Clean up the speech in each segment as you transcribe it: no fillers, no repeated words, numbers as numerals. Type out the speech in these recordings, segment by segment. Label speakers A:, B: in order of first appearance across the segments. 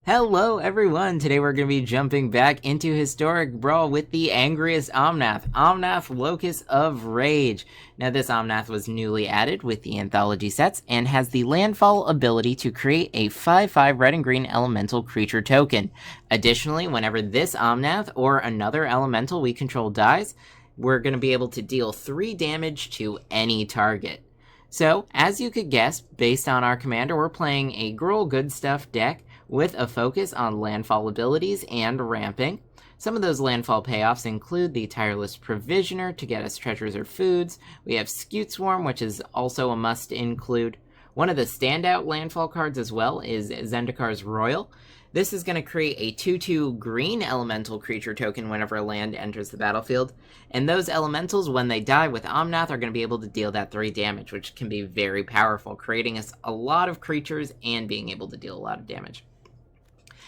A: Hello everyone! Today we're going to be jumping back into Historic Brawl with the angriest Omnath, Locus of Rage. Now this Omnath was newly added with the anthology sets and has the landfall ability to create a 5/5 red and green elemental creature token. Additionally, whenever this Omnath or another elemental we control dies, we're going to be able to deal 3 damage to any target. So, as you could guess, based on our commander, we're playing a Gruul Good Stuff deck with a focus on landfall abilities and ramping. Some of those landfall payoffs include the Tireless Provisioner to get us treasures or foods. We have Scute Swarm, which is also a must include. One of the standout landfall cards as well is Zendikar's Royal. This is going to create a 2/2 green elemental creature token whenever a land enters the battlefield. And those elementals, when they die with Omnath, are going to be able to deal that 3 damage, which can be very powerful, creating us a lot of creatures and being able to deal a lot of damage.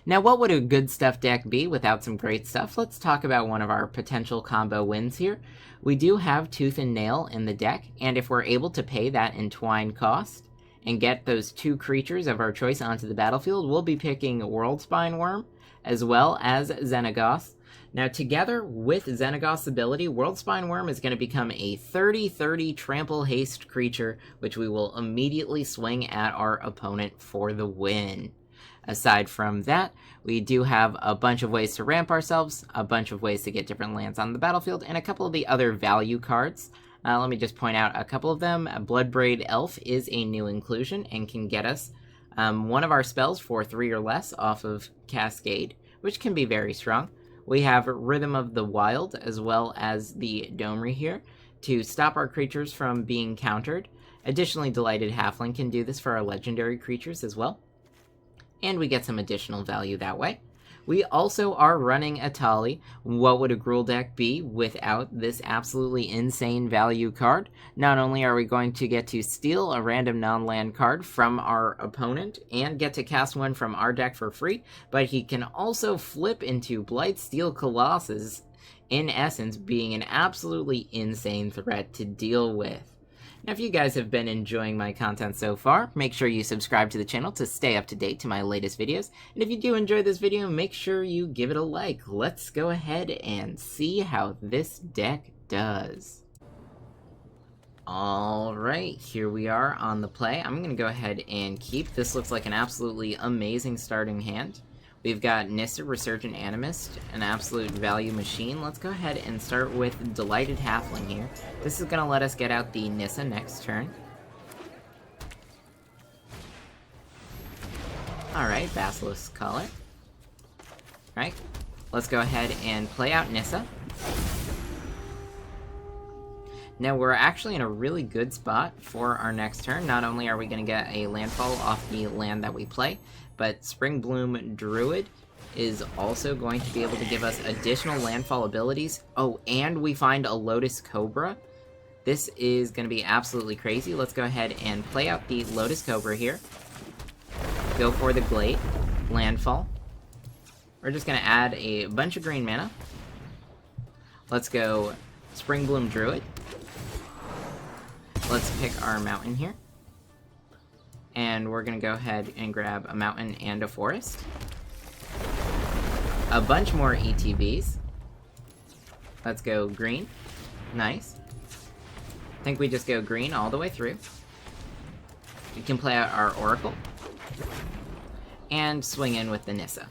A: Now, what would a good stuff deck be without some great stuff? Let's talk about one of our potential combo wins here. We do have Tooth and Nail in the deck, and if we're able to pay that Entwine cost and get those 2 creatures of our choice onto the battlefield, we'll be picking Worldspine Worm as well as Xenagos. Now, together with Xenagos' ability, Worldspine Worm is going to become a 30/30 trample haste creature, which we will immediately swing at our opponent for the win. Aside from that, we do have a bunch of ways to ramp ourselves, a bunch of ways to get different lands on the battlefield, and a couple of the other value cards. Let me just point out a couple of them. Bloodbraid Elf is a new inclusion and can get us one of our spells for 3 or less off of Cascade, which can be very strong. We have Rhythm of the Wild as well as the Domri here to stop our creatures from being countered. Additionally, Delighted Halfling can do this for our legendary creatures as well, and we get some additional value that way. We also are running a Tali. What would a Gruul deck be without this absolutely insane value card? Not only are we going to get to steal a random non-land card from our opponent and get to cast one from our deck for free, but he can also flip into Blightsteel Colossus, in essence being an absolutely insane threat to deal with. Now, if you guys have been enjoying my content so far, make sure you subscribe to the channel to stay up to date to my latest videos. And if you do enjoy this video, make sure you give it a like. Let's go ahead and see how this deck does. Alright, here we are on the play. I'm going to go ahead and keep. This looks like an absolutely amazing starting hand. We've got Nissa, Resurgent Animist, an absolute value machine. Let's go ahead and start with Delighted Halfling here. This is going to let us get out the Nissa next turn. Alright, Basilisk Collar. Alright, let's go ahead and play out Nissa. Now, we're actually in a really good spot for our next turn. Not only are we going to get a landfall off the land that we play, but Springbloom Druid is also going to be able to give us additional landfall abilities. Oh, and we find a Lotus Cobra. This is going to be absolutely crazy. Let's go ahead and play out the Lotus Cobra here. Go for the Glade. Landfall. We're just going to add a bunch of green mana. Let's go Springbloom Druid. Let's pick our mountain here. And we're going to go ahead and grab a mountain and a forest. A bunch more ETBs. Let's go green. Nice. I think we just go green all the way through. We can play out our Oracle. And swing in with the Nissa.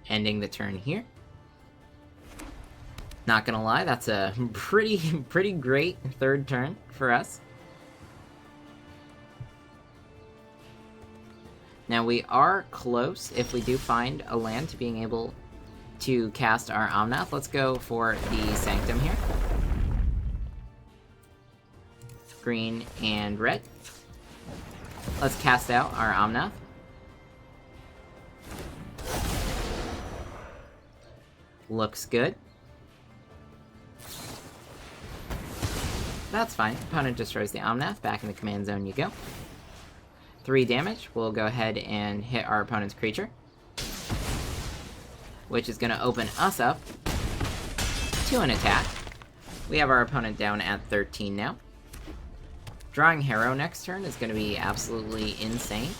A: Ending the turn here. Not gonna lie, that's a pretty great third turn for us. Now, we are close, if we do find a land, to being able to cast our Omnath. Let's go for the Sanctum here. Green and red. Let's cast out our Omnath. Looks good. That's fine. Opponent destroys the Omnath. Back in the command zone you go. 3 damage. We'll go ahead and hit our opponent's creature, which is going to open us up to an attack. We have our opponent down at 13 now. Drawing Harrow next turn is going to be absolutely insane.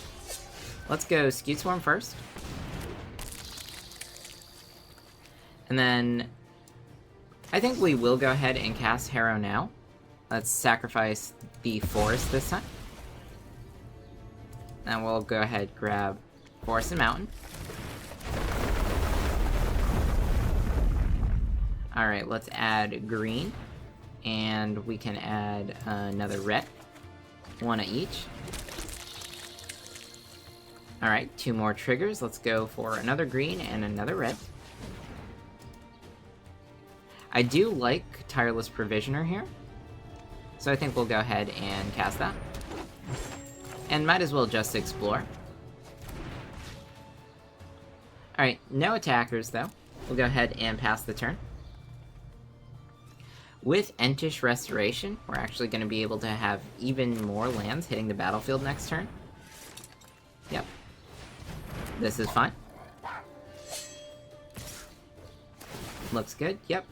A: Let's go Scute Swarm first. And then I think we will go ahead and cast Harrow now. Let's sacrifice the Forest this time. And we'll go ahead and grab Forest and Mountain. Alright, let's add green. And we can add another red. One of each. Alright, 2 more triggers. Let's go for another green and another red. I do like Tireless Provisioner here. So I think we'll go ahead and cast that. And might as well just explore. Alright, no attackers though. We'll go ahead and pass the turn. With Entish Restoration, we're actually going to be able to have even more lands hitting the battlefield next turn. Yep. This is fine. Looks good, yep.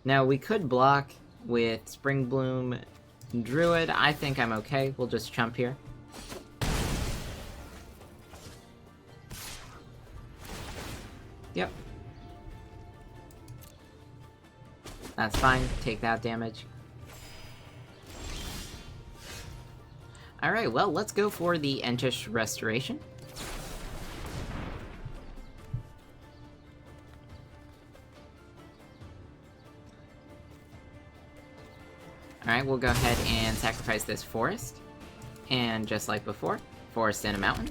A: Now, we could block with Spring Bloom Druid. I think I'm okay. We'll just chump here. Yep. That's fine. Take that damage. Alright, well, let's go for the Entish Restoration. Alright, we'll go ahead and sacrifice this Forest. And just like before, Forest and a Mountain.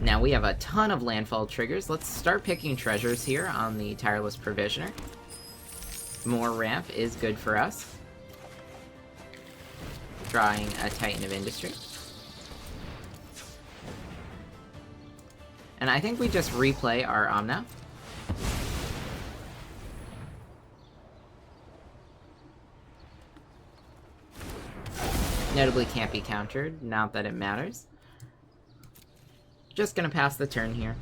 A: Now we have a ton of landfall triggers. Let's start picking treasures here on the Tireless Provisioner. More ramp is good for us. Drawing a Titan of Industry. And I think we just replay our Omnath. Notably can't be countered, not that it matters. Just gonna pass the turn here.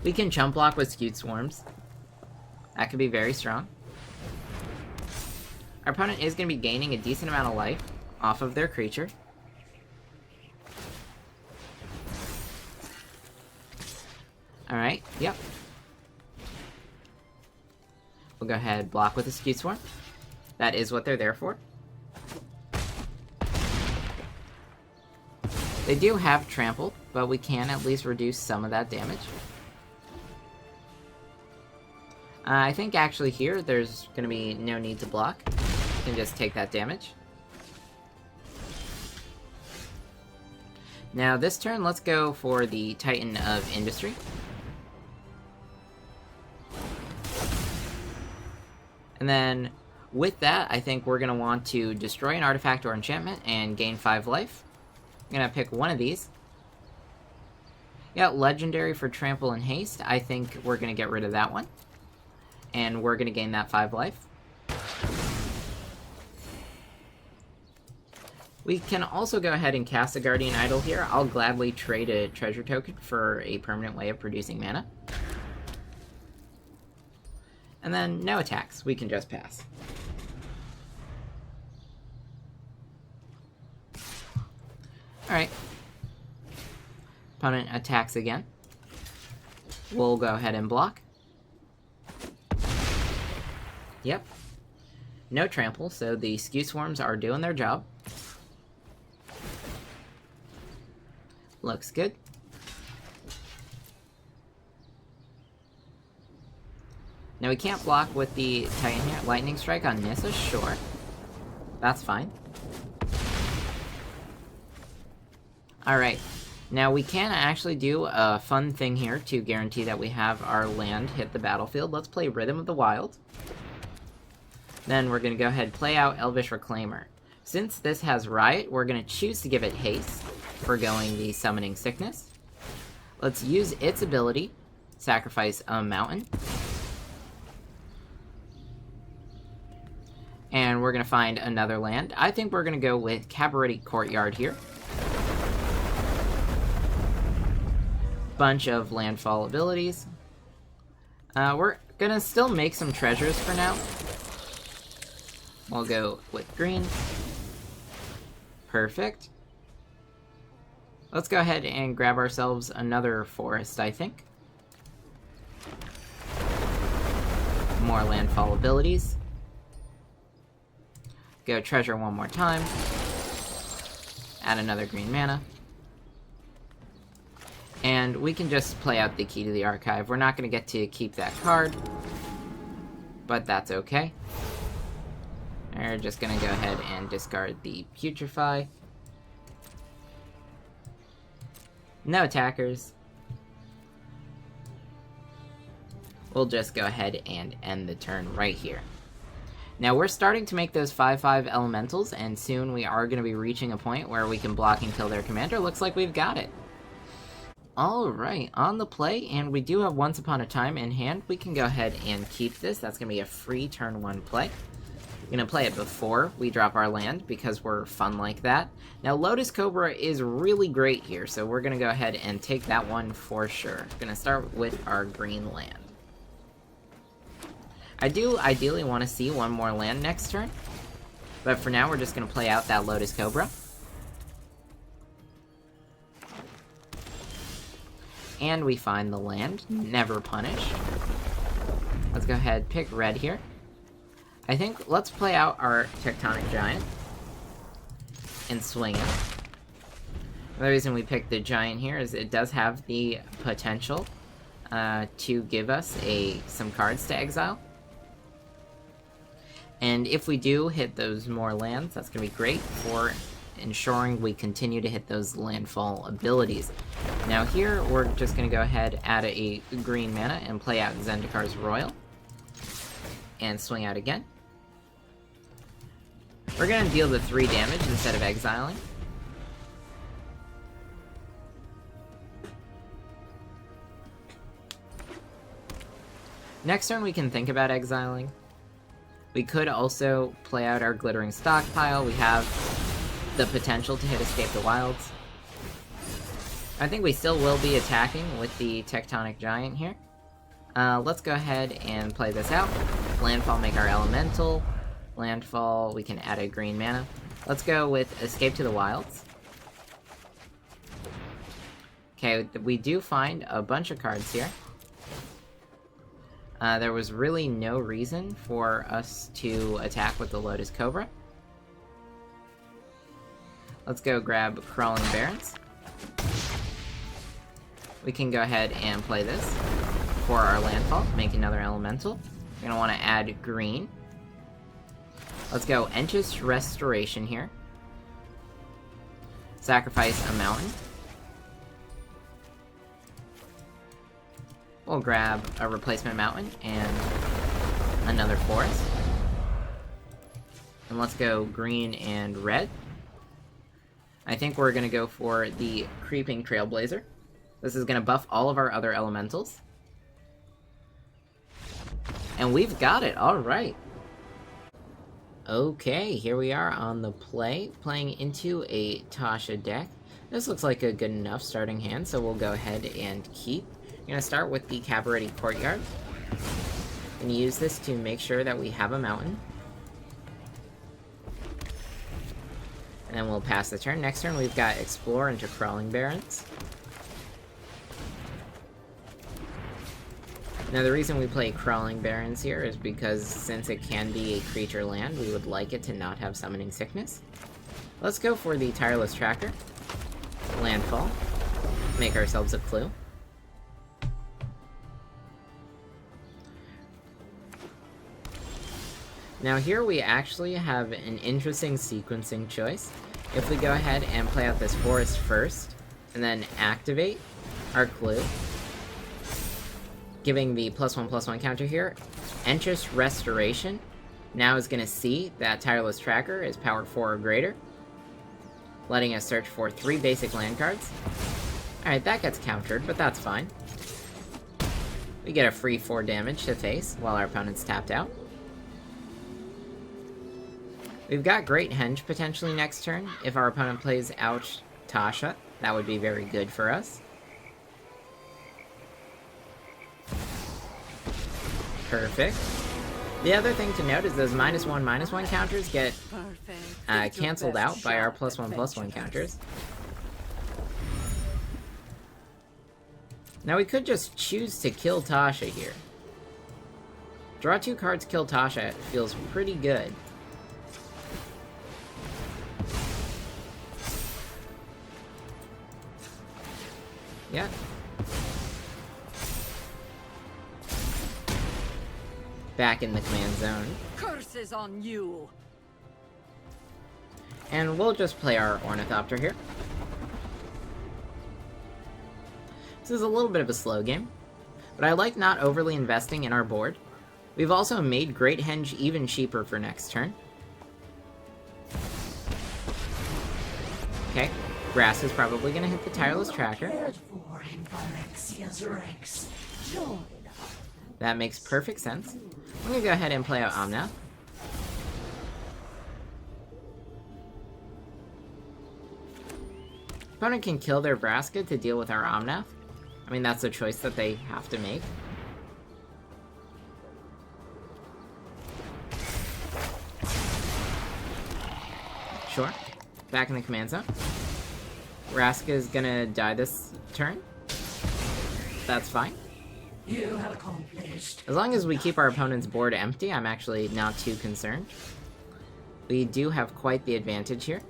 A: We can chump block with Scute Swarms. That could be very strong. Our opponent is gonna be gaining a decent amount of life off of their creature. Alright, yep. We'll go ahead, block with a Scute Swarm. That is what they're there for. They do have trample, but we can at least reduce some of that damage. I think actually here, there's going to be no need to block. You can just take that damage. Now this turn, let's go for the Titan of Industry. And then, with that, I think we're going to want to destroy an artifact or enchantment and gain 5 life. I'm gonna pick one of these. Yeah, legendary for trample and haste. I think we're gonna get rid of that one. And we're gonna gain that 5 life. We can also go ahead and cast a Guardian Idol here. I'll gladly trade a treasure token for a permanent way of producing mana. And then no attacks. We can just pass. Alright. Opponent attacks again. We'll go ahead and block. Yep. No trample, so the Scute Swarms are doing their job. Looks good. Now we can't block with the Titan here. Lightning Strike on Nissa, sure. That's fine. Alright, now we can actually do a fun thing here to guarantee that we have our land hit the battlefield. Let's play Rhythm of the Wild. Then we're going to go ahead and play out Elvish Reclaimer. Since this has Riot, we're going to choose to give it haste for going the Summoning Sickness. Let's use its ability, sacrifice a mountain. And we're going to find another land. I think we're going to go with Cabaret Courtyard here. Bunch of landfall abilities. We're gonna still make some treasures for now. We'll go with green. Perfect. Let's go ahead and grab ourselves another forest, I think. More landfall abilities. Go treasure one more time. Add another green mana. And we can just play out the key to the archive. We're not going to get to keep that card, but that's okay. We're just going to go ahead and discard the Putrefy. No attackers. We'll just go ahead and end the turn right here. Now we're starting to make those 5/5 elementals, and soon we are going to be reaching a point where we can block and kill their commander. Looks like we've got it. Alright, on the play, and we do have Once Upon a Time in hand. We can go ahead and keep this. That's going to be a free turn 1 play. We're going to play it before we drop our land, because we're fun like that. Now, Lotus Cobra is really great here, so we're going to go ahead and take that one for sure. Going to start with our green land. I do ideally want to see one more land next turn, but for now we're just going to play out that Lotus Cobra. And we find the land, never punished. Let's go ahead, pick red here. I think let's play out our Tectonic Giant and swing it. The reason we picked the Giant here is it does have the potential to give us some cards to exile. And if we do hit those more lands, that's going to be great for ensuring we continue to hit those landfall abilities. Now here, we're just going to go ahead, add a green mana, and play out Zendikar's Royal. And swing out again. We're going to deal the 3 damage instead of exiling. Next turn we can think about exiling. We could also play out our Glittering Stockpile. We have the potential to hit Escape the Wilds. I think we still will be attacking with the Tectonic Giant here. Let's go ahead and play this out. Landfall, make our Elemental. Landfall, we can add a green mana. Let's go with Escape to the Wilds. Okay, we do find a bunch of cards here. There was really no reason for us to attack with the Lotus Cobra. Let's go grab Crawling Barrens. We can go ahead and play this for our landfall, make another elemental. We're going to want to add green. Let's go Enchus Restoration here. Sacrifice a mountain. We'll grab a replacement mountain and another forest. And let's go green and red. I think we're going to go for the Creeping Trailblazer. This is going to buff all of our other elementals. And we've got it, alright. Okay, here we are on the play, playing into a Tasha deck. This looks like a good enough starting hand, so we'll go ahead and keep. I'm going to start with the Cabaretti Courtyard, and use this to make sure that we have a mountain. And then we'll pass the turn. Next turn we've got Explore into Crawling Barrens. Now the reason we play Crawling Barrens here is because since it can be a creature land, we would like it to not have Summoning Sickness. Let's go for the Tireless Tracker. Landfall. Make ourselves a clue. Now here we actually have an interesting sequencing choice. If we go ahead and play out this forest first, and then activate our clue, giving the +1/+1 counter here, Enchus Restoration now is going to see that Tireless Tracker is powered 4 or greater, letting us search for 3 basic land cards. Alright, that gets countered, but that's fine. We get a free 4 damage to face while our opponent's tapped out. We've got Great Henge potentially next turn. If our opponent plays out Tasha, that would be very good for us. Perfect. The other thing to note is those -1/-1 counters get cancelled out by our +1/+1 counters. Now we could just choose to kill Tasha here. Draw 2 cards, kill Tasha feels pretty good. Yeah. Back in the command zone.
B: Curses on you.
A: And we'll just play our Ornithopter here. This is a little bit of a slow game, but I like not overly investing in our board. We've also made Great Henge even cheaper for next turn. Okay, Grass is probably going to hit the Tireless Tracker. That makes perfect sense. I'm going to go ahead and play out Omnath. Opponent can kill their Vraska to deal with our Omnath. I mean, that's a choice that they have to make. Sure. Back in the command zone. Vraska is gonna die this turn. That's fine.
C: You have accomplished.
A: As long as we keep our opponent's board empty, I'm actually not too concerned. We do have quite the advantage here.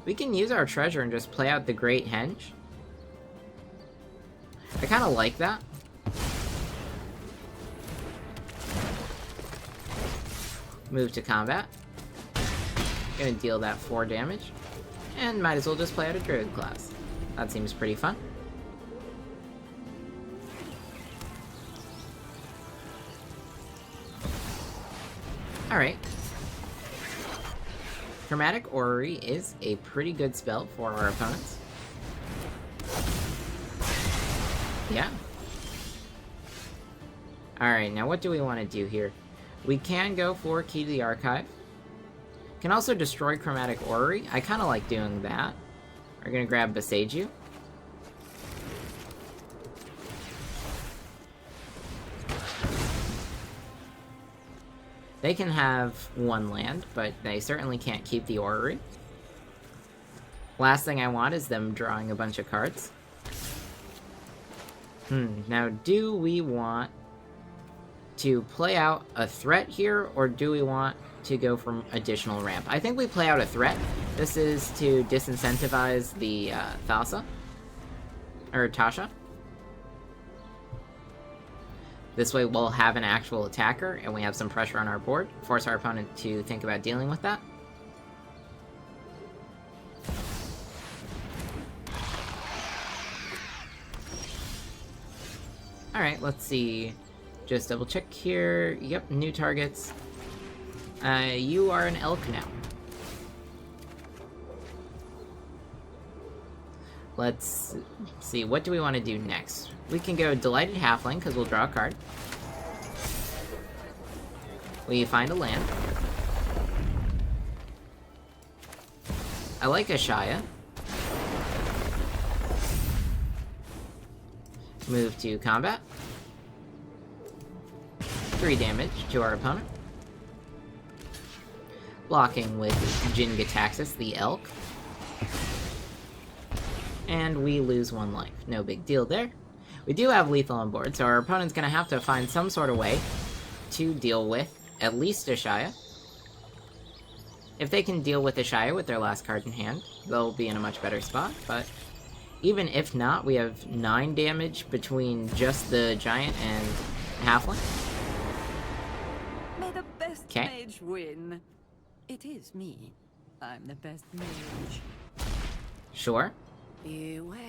A: We can use our treasure and just play out the Great Henge. I kind of like that. Move to combat. Gonna deal that 4 damage. And might as well just play out a Druid class. That seems pretty fun. Alright. Chromatic Orrery is a pretty good spell for our opponents. Yeah. Alright, now what do we want to do here? We can go for Key to the Archive. Can also destroy Chromatic Orrery. I kind of like doing that. We're gonna grab Beseiju. They can have 1 land, but they certainly can't keep the Orrery. Last thing I want is them drawing a bunch of cards. Now do we want to play out a threat here, or do we want to go for additional ramp? I think we play out a threat. This is to disincentivize the Thassa, or Tasha. This way we'll have an actual attacker, and we have some pressure on our board, force our opponent to think about dealing with that. Alright, let's see. Just double check here. Yep, new targets. You are an elk now. Let's see, what do we want to do next? We can go Delighted Halfling, because we'll draw a card. We find a land. I like Ashaya. Move to combat. 3 damage to our opponent. Blocking with Jin-Gitaxias, the elk. And we lose 1 life. No big deal there. We do have lethal on board, so our opponent's gonna have to find some sort of way to deal with at least Ashaya. If they can deal with Ashaya with their last card in hand, they'll be in a much better spot, but even if not, we have 9 damage between just the giant and halfling.
B: May the best mage win. It is me. I'm the best mage.
A: Sure.
B: Beware.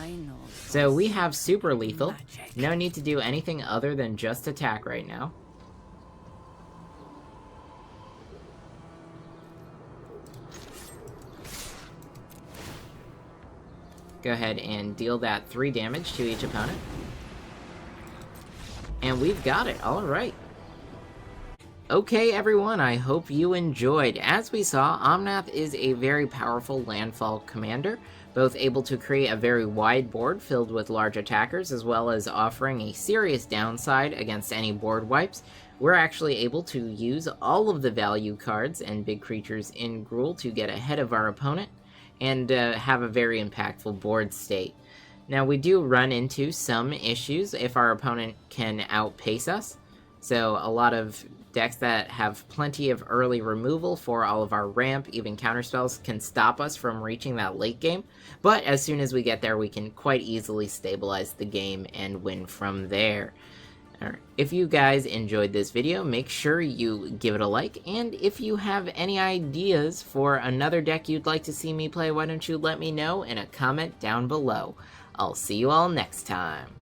B: I know.
A: So we have super lethal.
B: Magic.
A: No need to do anything other than just attack right now. Go ahead and deal that 3 damage to each opponent. And we've got it. Alright. Okay, everyone, I hope you enjoyed. As we saw, Omnath is a very powerful landfall commander, both able to create a very wide board filled with large attackers, as well as offering a serious downside against any board wipes. We're actually able to use all of the value cards and big creatures in Gruul to get ahead of our opponent, and have a very impactful board state. Now, we do run into some issues if our opponent can outpace us. So a lot of decks that have plenty of early removal for all of our ramp, even counterspells, can stop us from reaching that late game. But as soon as we get there, we can quite easily stabilize the game and win from there. Alright, if you guys enjoyed this video, make sure you give it a like, and if you have any ideas for another deck you'd like to see me play, why don't you let me know in a comment down below. I'll see you all next time.